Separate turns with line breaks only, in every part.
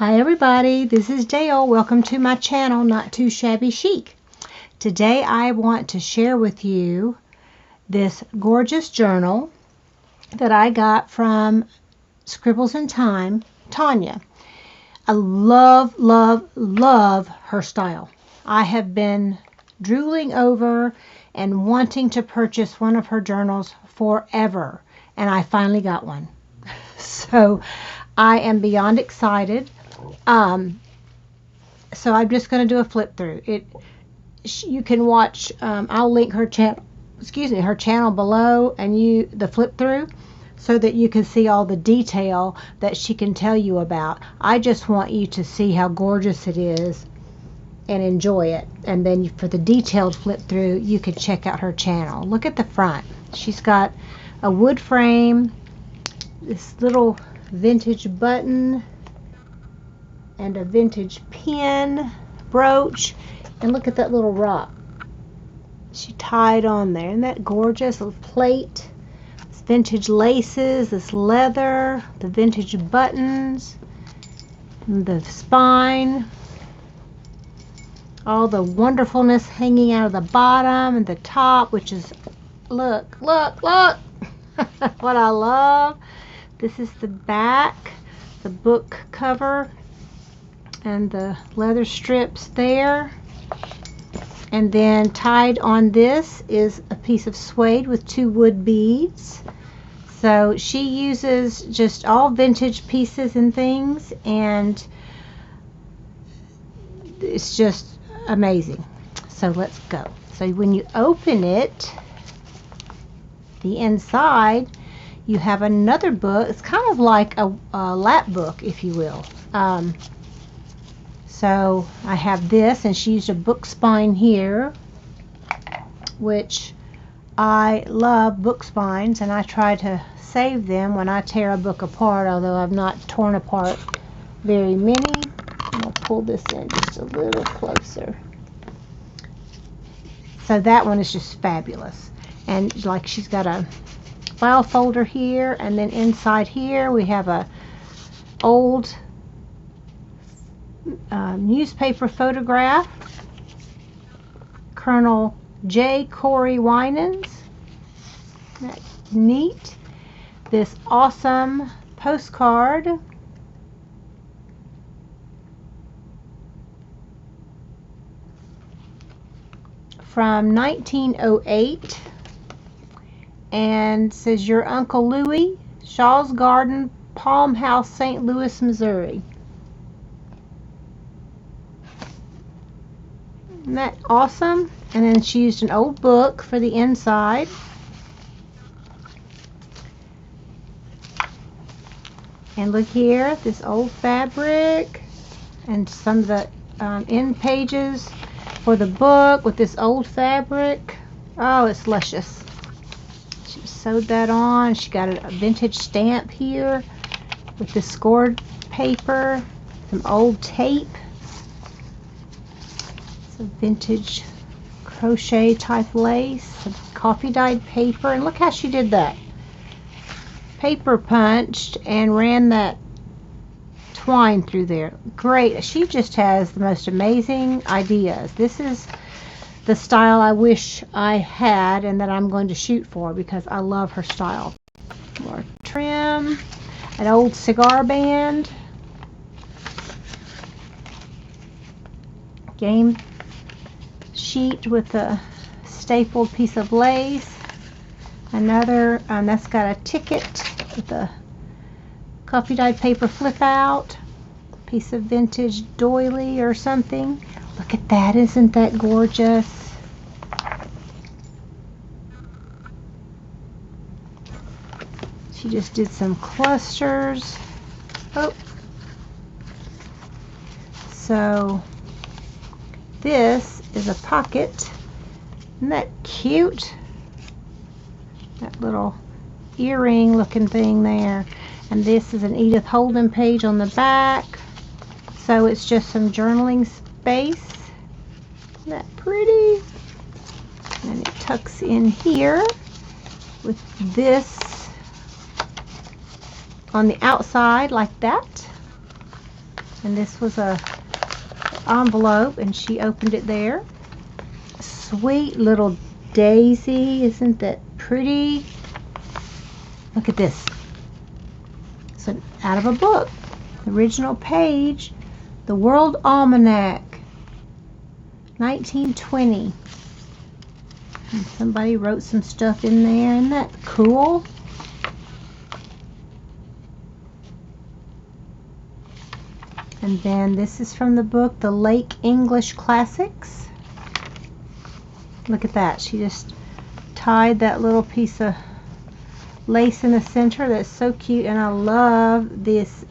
Hi everybody, this is Dale. Welcome to my channel, Not Too Shabby Chic. Today I want to share with you this gorgeous journal that I got from Scribbles in Time, Tonya. I love her style. I have been drooling over and wanting to purchase one of her journals forever, and I finally got one. So I am beyond excited. So I'm just going to do a flip through it. You can watch, I'll link her channel below, and the flip through, so that you can see all the detail that she can tell you about. I just want you to see how gorgeous it is and enjoy it, and then for the detailed flip through you can check out her channel. Look at the front. She's got a wood frame, this little vintage button, and a vintage pin brooch, and look at that little rock she tied on there. Isn't that gorgeous? Little plate, this vintage laces, this leather, the vintage buttons, and the spine, all the wonderfulness hanging out of the bottom and the top, which is, look what I love. This is the back, the book cover, and the leather strips there, and then tied on this is a piece of suede with 2 wood beads. So she uses just all vintage pieces and things, and it's just amazing. So let's go. So when you open it, the inside, you have another book. It's kind of like a lap book, if you will. So I have this, and she used a book spine here, which I love book spines, and I try to save them when I tear a book apart, although I've not torn apart very many. I'll pull this in just a little closer. So that one is just fabulous. And like, she's got a file folder here, and then inside here we have a old newspaper photograph, Colonel J. Corey Winans. That's neat. This awesome postcard from 1908, and says, "Your Uncle Louie, Shaw's Garden, Palm House, St. Louis, Missouri." Isn't that awesome? And then she used an old book for the inside. And look here, this old fabric, and some of the end pages for the book with this old fabric. Oh, it's luscious. She sewed that on. She got a vintage stamp here with the scored paper, some old tape, some vintage crochet type lace, some coffee dyed paper, and look how she did that. Paper punched and ran that twine through there. Great. She just has the most amazing ideas. This is the style I wish I had and that I'm going to shoot for, because I love her style. More trim, an old cigar band, game sheet with a stapled piece of lace, another that's got a ticket with a coffee dyed paper flip out, piece of vintage doily or something. Look at that. Isn't that gorgeous? She just did some clusters. Oh, so this is a pocket. Isn't that cute? That little earring looking thing there. And this is an Edith Holden page on the back. So it's just some journaling space. Isn't that pretty? And it tucks in here with this on the outside like that. And this was a envelope, and she opened it there. Sweet little daisy. Isn't that pretty? Look at this. So out of a book. The original page. The World Almanac. 1920. And somebody wrote some stuff in there. Isn't that cool? And then this is from the book, The Lake English Classics. Look at that. She just tied that little piece of lace in the center. That's so cute. And I love this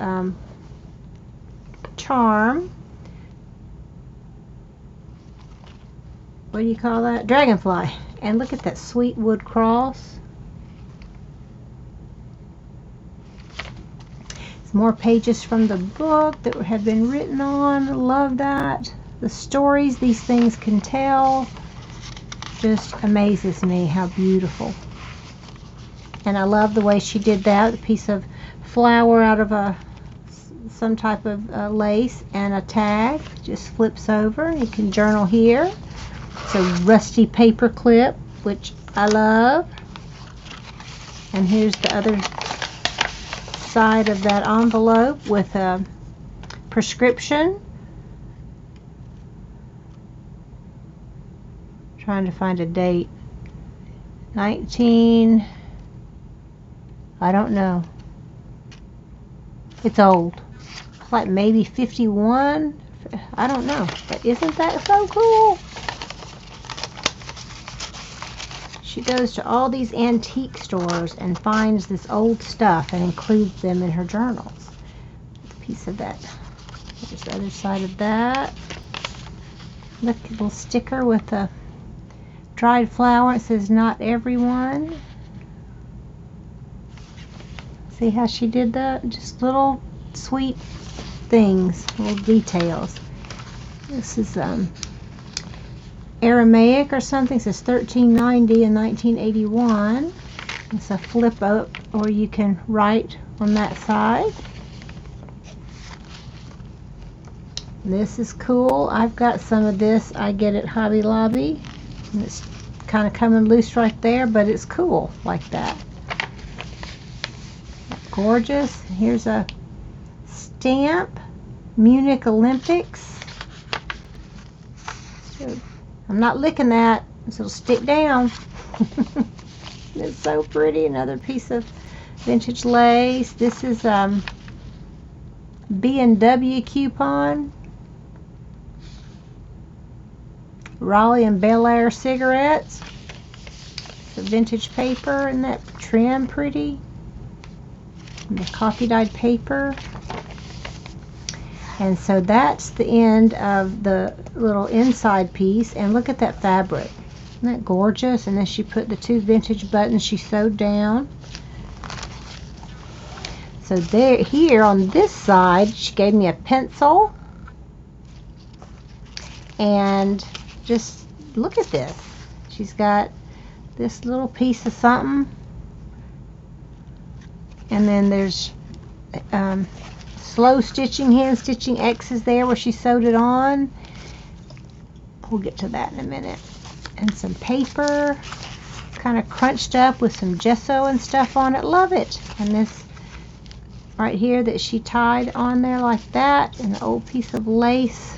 charm. What do you call that? Dragonfly. And look at that sweet wood cross. More pages from the book that have been written on. Love that. The stories these things can tell just amazes me how beautiful. And I love the way she did that. A piece of flower out of some type of lace and a tag. Just flips over. You can journal here. It's a rusty paper clip, which I love. And here's the other side of that envelope with a prescription. Trying to find a date. 19, I don't know. It's old. Like maybe 51. I don't know. But isn't that so cool? She goes to all these antique stores and finds this old stuff and includes them in her journals. A piece of that. There's the other side of that. Look, a little sticker with a dried flower. It says, "Not everyone." See how she did that? Just little sweet things, little details. This is Aramaic or something. It says 1390 and 1981. It's a flip up, or you can write on that side. This is cool. I've got some of this. I get at Hobby Lobby. And it's kind of coming loose right there, but it's cool like that. Gorgeous. Here's a stamp. Munich Olympics. So, I'm not licking that, so it'll stick down. It's so pretty. Another piece of vintage lace. This is B&W coupon. Raleigh and Bel Air cigarettes. The vintage paper. Isn't that trim pretty? And the coffee dyed paper. And so that's the end of the little inside piece. And look at that fabric. Isn't that gorgeous? And then she put the two vintage buttons she sewed down. So there, here on this side, she gave me a pencil. And just look at this. She's got this little piece of something. And then there's slow stitching, hand stitching X's there where she sewed it on. We'll get to that in a minute. And some paper, kind of crunched up with some gesso and stuff on it. Love it. And this right here that she tied on there like that, and an old piece of lace.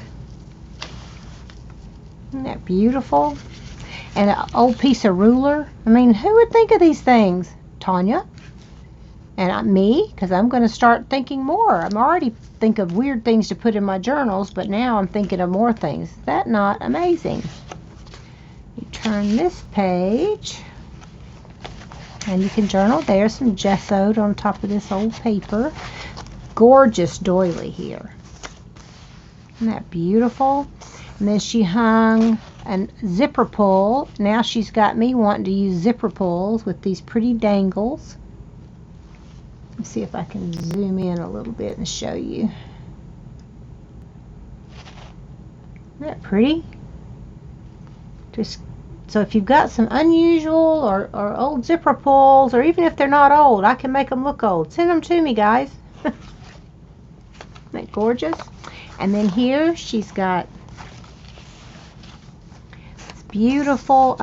Isn't that beautiful? And an old piece of ruler. I mean, who would think of these things? Tonya. And me, because I'm going to start thinking more. I'm already think of weird things to put in my journals, but now I'm thinking of more things. Is that not amazing? You turn this page, and you can journal. There's some gessoed on top of this old paper. Gorgeous doily here. Isn't that beautiful? And then she hung a zipper pull. Now she's got me wanting to use zipper pulls with these pretty dangles. Let's see if I can zoom in a little bit and show you. Isn't that pretty? Just so if you've got some unusual or old zipper pulls, or even if they're not old, I can make them look old. Send them to me, guys. Isn't that gorgeous? And then here she's got this beautiful,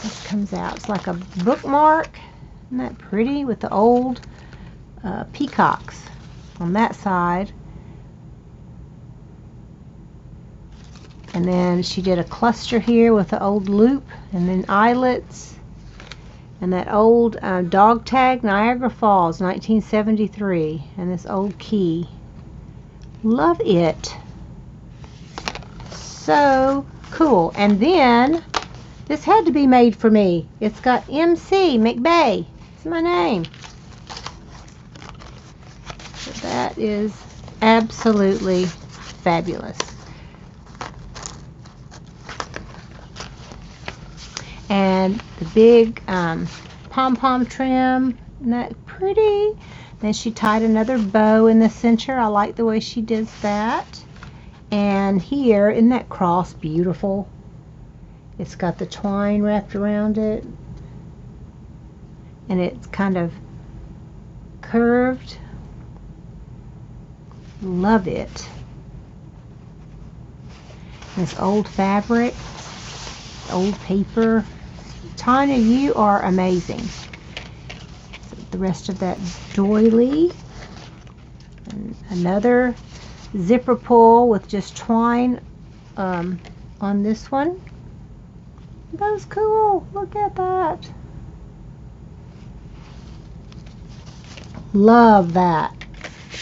this comes out, it's like a bookmark. Isn't that pretty, with the old peacocks on that side. And then she did a cluster here with the old loop, and then eyelets, and that old dog tag, Niagara Falls, 1973, and this old key. Love it. So cool. And then this had to be made for me. It's got MC McBay. It's my name. So that is absolutely fabulous. And the big pom-pom trim, isn't that pretty? Then she tied another bow in the center. I like the way she does that. And here, isn't that cross beautiful? It's got the twine wrapped around it. And it's kind of curved. Love it. And this old fabric, old paper. Tonya, you are amazing. So the rest of that doily. And another zipper pull with just twine on this one. That was cool. Look at that. Love that.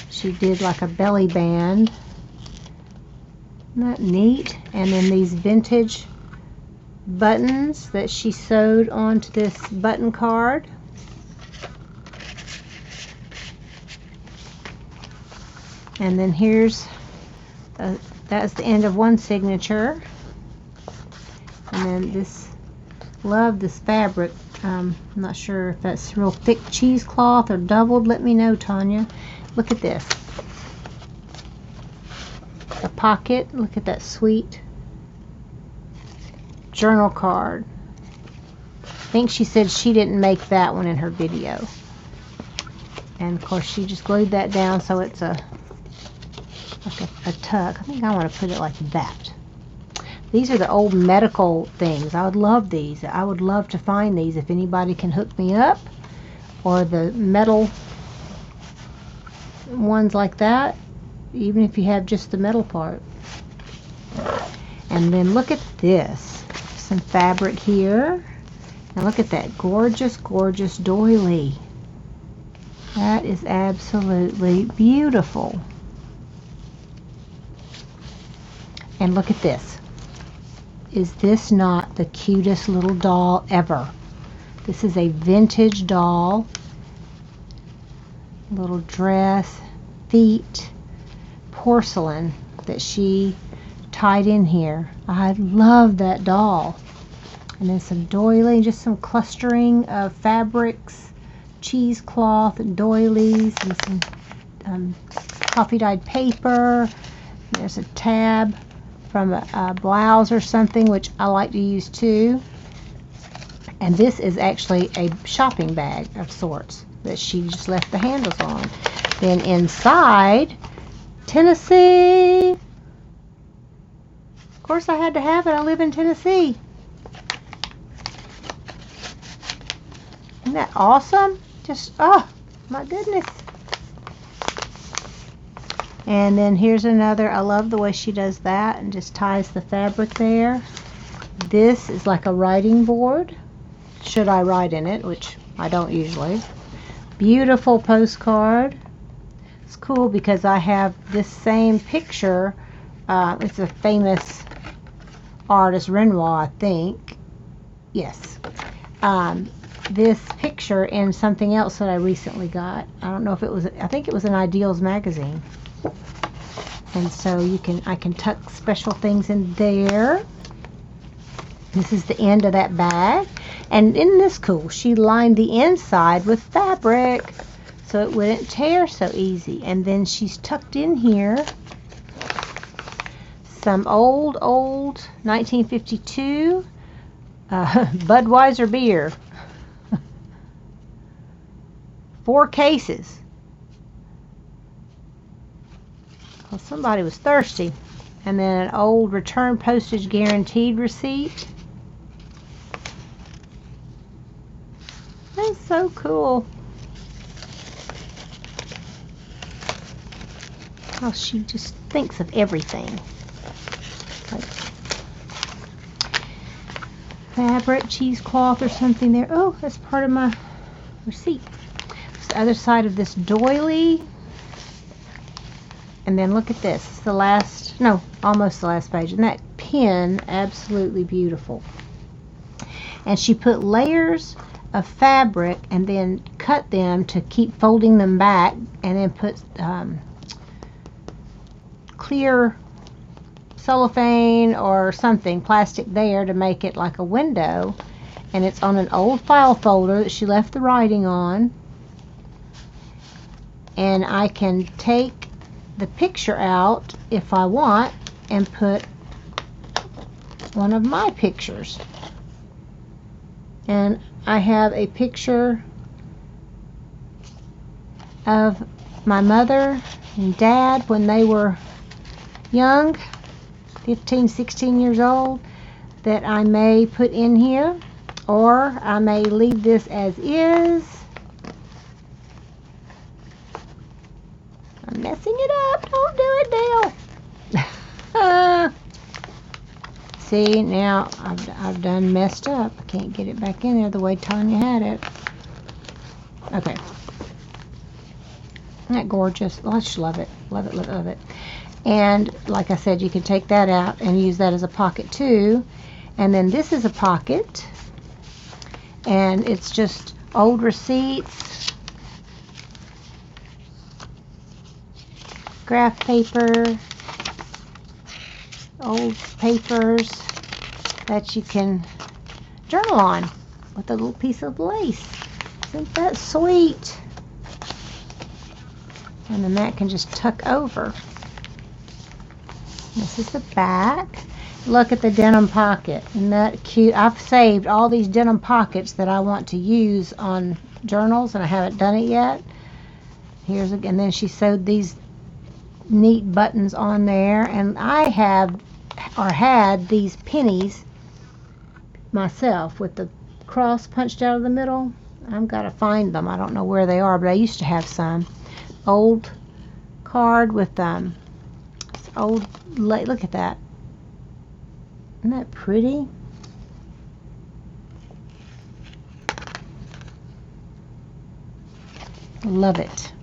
She did like a belly band. Isn't that neat? And then these vintage buttons that she sewed onto this button card. And then here's that's the end of one signature. And then this, love this fabric. I'm not sure if that's real thick cheesecloth or doubled. Let me know, Tonya. Look at this. A pocket. Look at that sweet journal card. I think she said she didn't make that one in her video. And of course she just glued that down so it's like a tuck. I think I want to put it like that. These are the old medical things. I would love these. I would love to find these if anybody can hook me up. Or the metal ones like that. Even if you have just the metal part. And then look at this. Some fabric here. And look at that gorgeous, gorgeous doily. That is absolutely beautiful. And look at this. Is this not the cutest little doll ever? This is a vintage doll. Little dress, feet, porcelain that she tied in here. I love that doll. And then some doily, just some clustering of fabrics, cheesecloth, doilies, and some coffee dyed paper. There's a tab from a blouse or something, which I like to use too. And this is actually a shopping bag of sorts that she just left the handles on. Then inside, Tennessee. Of course I had to have it. I live in Tennessee. Isn't that awesome? Just, oh my goodness. And then here's another. I love the way she does that and just ties the fabric there. This is like a writing board. Should I write in it, which I don't usually. Beautiful postcard. It's cool because I have this same picture. It's a famous artist, Renoir, I think. Yes. This picture in something else that I recently got. I don't know if it was, I think it was an Ideals magazine. And so I can tuck special things in there. This is the end of that bag. And isn't this cool? She lined the inside with fabric so it wouldn't tear so easy. And then she's tucked in here some old 1952 Budweiser beer. 4 cases. because somebody was thirsty. And then an old return postage guaranteed receipt. That's so cool. Oh, she just thinks of everything. Like fabric, cheesecloth or something there. Oh, that's part of my receipt. It's the other side of this doily. And then look at this. It's the last, no, almost the last page. And that pin, absolutely beautiful. And she put layers of fabric and then cut them to keep folding them back, and then put clear cellophane or something, plastic there, to make it like a window. And it's on an old file folder that she left the writing on. And I can take the picture out if I want and put one of my pictures. And I have a picture of my mother and dad when they were young, 15, 16 years old, that I may put in here, or I may leave this as is. I'm messing it up. Don't do it, Dale. See, now I've done messed up. I can't get it back in there the way Tonya had it. Okay. Isn't that gorgeous? Oh, I just love it. Love it, love it, love it. And like I said, you can take that out and use that as a pocket too. And then this is a pocket. And it's just old receipts, graph paper, old papers that you can journal on with a little piece of lace. Isn't that sweet? And then that can just tuck over. This is the back. Look at the denim pocket. Isn't that cute? I've saved all these denim pockets that I want to use on journals, and I haven't done it yet. Here's again. Then she sewed these neat buttons on there, and I have or had these pennies myself with the cross punched out of the middle. I've got to find them. I don't know where they are, but I used to have some. Old card with old, look at that. Isn't that pretty? Love it.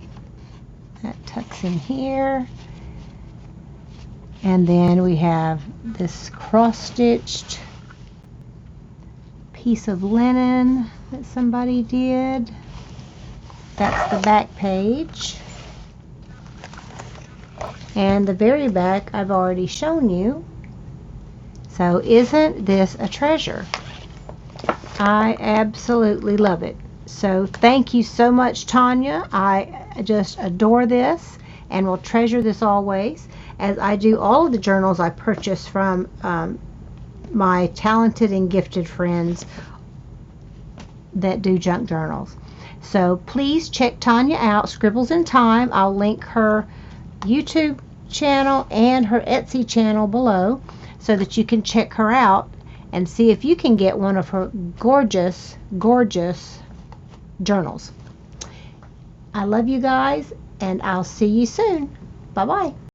That tucks in here. And then we have this cross-stitched piece of linen that somebody did. That's the back page. And the very back I've already shown you. So isn't this a treasure? I absolutely love it. So thank you so much, Tonya. I just adore this and will treasure this always, as I do all of the journals I purchase from my talented and gifted friends that do junk journals. So please check Tonya out, Scribbles in Time. I'll link her YouTube channel and her Etsy channel below so that you can check her out and see if you can get one of her gorgeous, gorgeous journals. I love you guys, and I'll see you soon. Bye-bye.